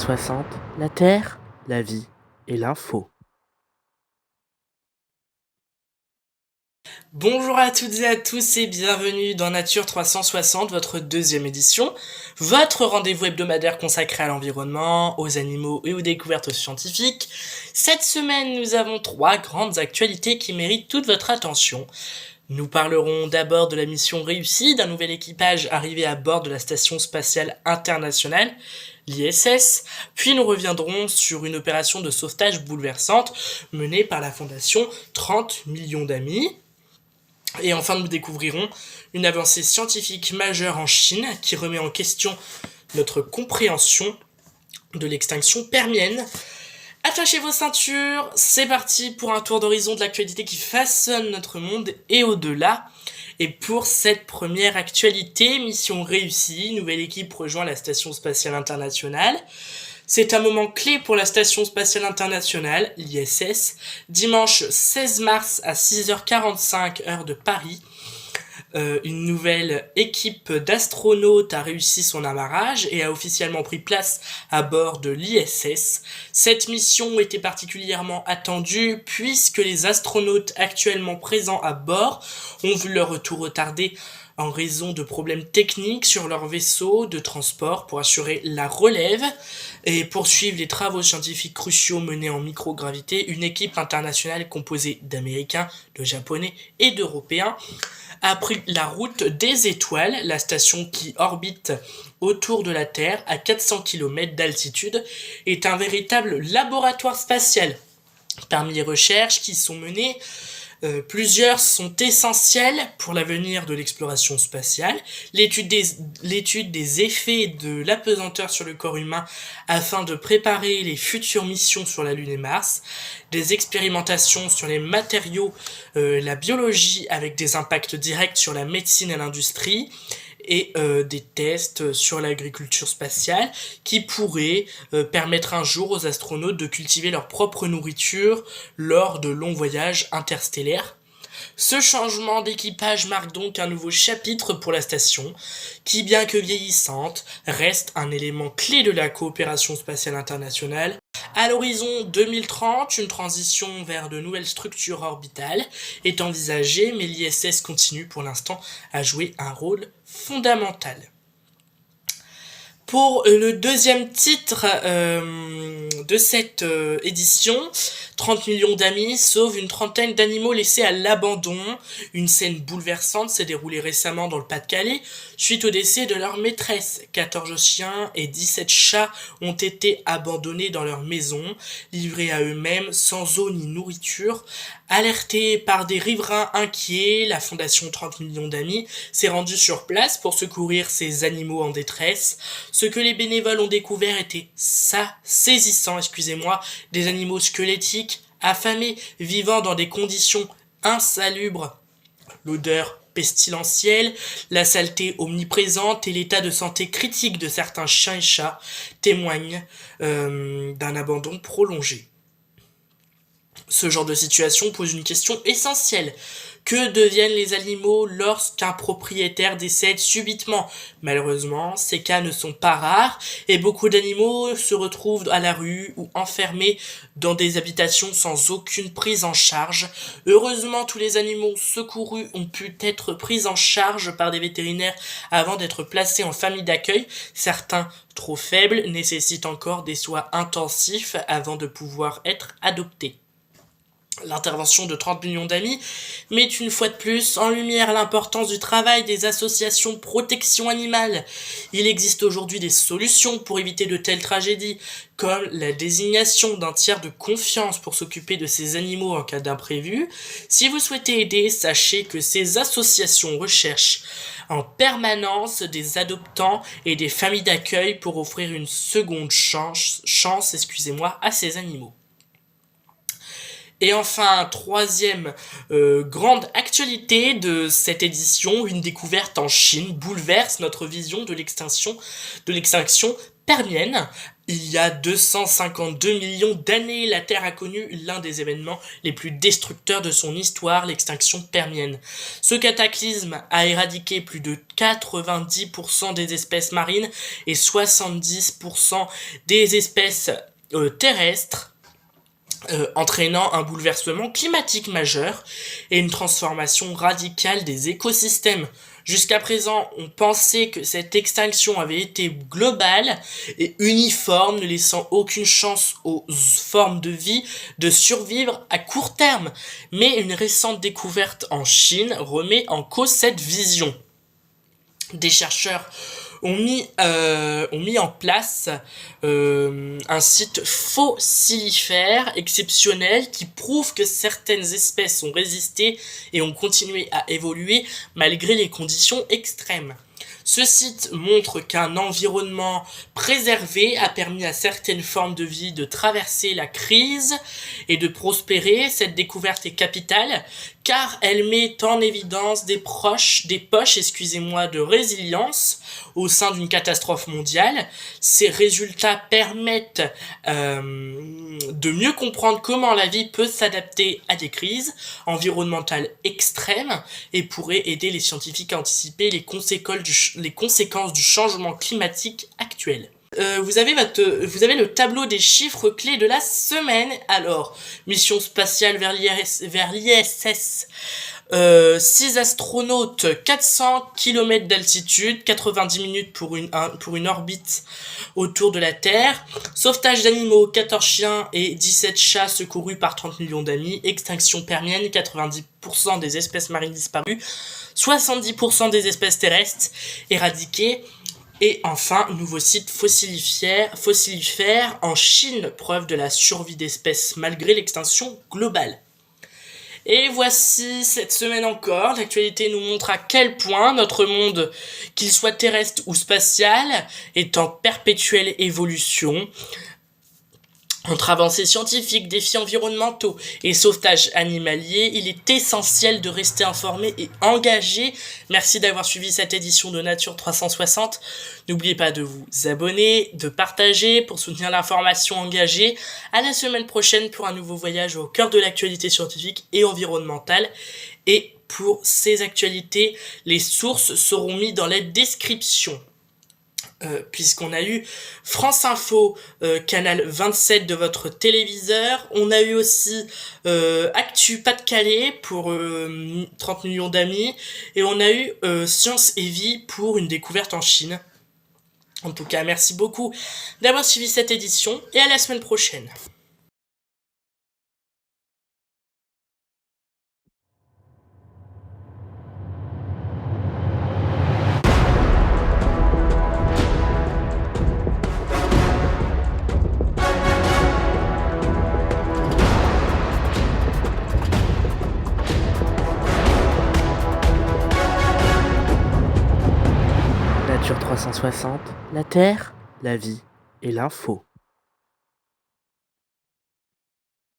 360, la Terre, la vie et l'info. Bonjour à toutes et à tous et bienvenue dans Nature 360, votre deuxième édition, votre rendez-vous hebdomadaire consacré à l'environnement, aux animaux et aux découvertes scientifiques. Cette semaine, nous avons 3 grandes actualités qui méritent toute votre attention. Nous parlerons d'abord de la mission réussie d'un nouvel équipage arrivé à bord de la Station spatiale internationale, l'ISS, puis nous reviendrons sur une opération de sauvetage bouleversante menée par la fondation 30 millions d'amis. Et enfin, nous découvrirons une avancée scientifique majeure en Chine qui remet en question notre compréhension de l'extinction permienne. Attachez vos ceintures, c'est parti pour un tour d'horizon de l'actualité qui façonne notre monde et au-delà. Et pour cette première actualité, mission réussie, nouvelle équipe rejoint la Station spatiale internationale. C'est un moment clé pour la Station spatiale internationale, l'ISS, dimanche 16 mars à 6h45 heure de Paris. Une nouvelle équipe d'astronautes a réussi son amarrage et a officiellement pris place à bord de l'ISS. Cette mission était particulièrement attendue puisque les astronautes actuellement présents à bord ont vu leur retour retardé en raison de problèmes techniques sur leur vaisseau de transport pour assurer la relève et poursuivre les travaux scientifiques cruciaux menés en microgravité. Une équipe internationale composée d'Américains, de Japonais et d'Européens a pris la route des étoiles, la station qui orbite autour de la Terre à 400 km d'altitude, est un véritable laboratoire spatial. Parmi les recherches qui sont menées, plusieurs sont essentielles pour l'avenir de l'exploration spatiale. L'étude des effets de l'apesanteur sur le corps humain afin de préparer les futures missions sur la Lune et Mars. Des expérimentations sur les matériaux, la biologie avec des impacts directs sur la médecine et l'industrie. Et des tests sur l'agriculture spatiale qui pourraient permettre un jour aux astronautes de cultiver leur propre nourriture lors de longs voyages interstellaires. Ce changement d'équipage marque donc un nouveau chapitre pour la station, qui bien que vieillissante, reste un élément clé de la coopération spatiale internationale. À l'horizon 2030, une transition vers de nouvelles structures orbitales est envisagée, mais l'ISS continue pour l'instant à jouer un rôle fondamental. Pour le deuxième titre de cette édition, 30 millions d'amis sauvent une trentaine d'animaux laissés à l'abandon. Une scène bouleversante s'est déroulée récemment dans le Pas-de-Calais suite au décès de leur maîtresse. 14 chiens et 17 chats ont été abandonnés dans leur maison, livrés à eux-mêmes sans eau ni nourriture. Alertée par des riverains inquiets, la fondation 30 millions d'amis s'est rendue sur place pour secourir ces animaux en détresse. Ce que les bénévoles ont découvert était saisissant, des animaux squelettiques, affamés, vivant dans des conditions insalubres. L'odeur pestilentielle, la saleté omniprésente et l'état de santé critique de certains chiens et chats témoignent d'un abandon prolongé. Ce genre de situation pose une question essentielle. Que deviennent les animaux lorsqu'un propriétaire décède subitement ? Malheureusement, ces cas ne sont pas rares et beaucoup d'animaux se retrouvent à la rue ou enfermés dans des habitations sans aucune prise en charge. Heureusement, tous les animaux secourus ont pu être pris en charge par des vétérinaires avant d'être placés en famille d'accueil. Certains, trop faibles, nécessitent encore des soins intensifs avant de pouvoir être adoptés. L'intervention de 30 millions d'amis met une fois de plus en lumière l'importance du travail des associations de protection animale. Il existe aujourd'hui des solutions pour éviter de telles tragédies, comme la désignation d'un tiers de confiance pour s'occuper de ces animaux en cas d'imprévu. Si vous souhaitez aider, sachez que ces associations recherchent en permanence des adoptants et des familles d'accueil pour offrir une seconde chance à ces animaux. Et enfin, troisième grande actualité de cette édition, une découverte en Chine bouleverse notre vision de l'extinction permienne. Il y a 252 millions d'années, la Terre a connu l'un des événements les plus destructeurs de son histoire, l'extinction permienne. Ce cataclysme a éradiqué plus de 90% des espèces marines et 70% des espèces terrestres, entraînant un bouleversement climatique majeur et une transformation radicale des écosystèmes. Jusqu'à présent, on pensait que cette extinction avait été globale et uniforme, ne laissant aucune chance aux formes de vie de survivre à court terme. Mais une récente découverte en Chine remet en cause cette vision. Des chercheurs ont mis en place un site fossilifère exceptionnel qui prouve que certaines espèces ont résisté et ont continué à évoluer malgré les conditions extrêmes. Ce site montre qu'un environnement préservé a permis à certaines formes de vie de traverser la crise et de prospérer. Cette découverte est capitale car elle met en évidence des poches, de résilience au sein d'une catastrophe mondiale. Ces résultats permettent de mieux comprendre comment la vie peut s'adapter à des crises environnementales extrêmes et pourrait aider les scientifiques à anticiper les conséquences du changement climatique actuel. Vous avez le tableau des chiffres clés de la semaine. Alors, mission spatiale vers l'ISS. 6 astronautes, 400 km d'altitude, 90 minutes pour une orbite autour de la Terre. Sauvetage d'animaux, 14 chiens et 17 chats secourus par 30 millions d'amis. Extinction permienne, 90% des espèces marines disparues, 70% des espèces terrestres éradiquées. Et enfin, nouveau site fossilifère en Chine, preuve de la survie d'espèces malgré l'extinction globale. Et voici cette semaine encore, l'actualité nous montre à quel point notre monde, qu'il soit terrestre ou spatial, est en perpétuelle évolution. Entre avancées scientifiques, défis environnementaux et sauvetage animalier, il est essentiel de rester informé et engagé. Merci d'avoir suivi cette édition de Nature 360. N'oubliez pas de vous abonner, de partager pour soutenir l'information engagée. À la semaine prochaine pour un nouveau voyage au cœur de l'actualité scientifique et environnementale. Et pour ces actualités, les sources seront mises dans la description. Puisqu'on a eu France Info, canal 27 de votre téléviseur. On a eu aussi Actu Pas-de-Calais pour 30 millions d'amis. Et on a eu Science et Vie pour une découverte en Chine. En tout cas, merci beaucoup d'avoir suivi cette édition et à la semaine prochaine. Nature 360, la Terre, la vie et l'info.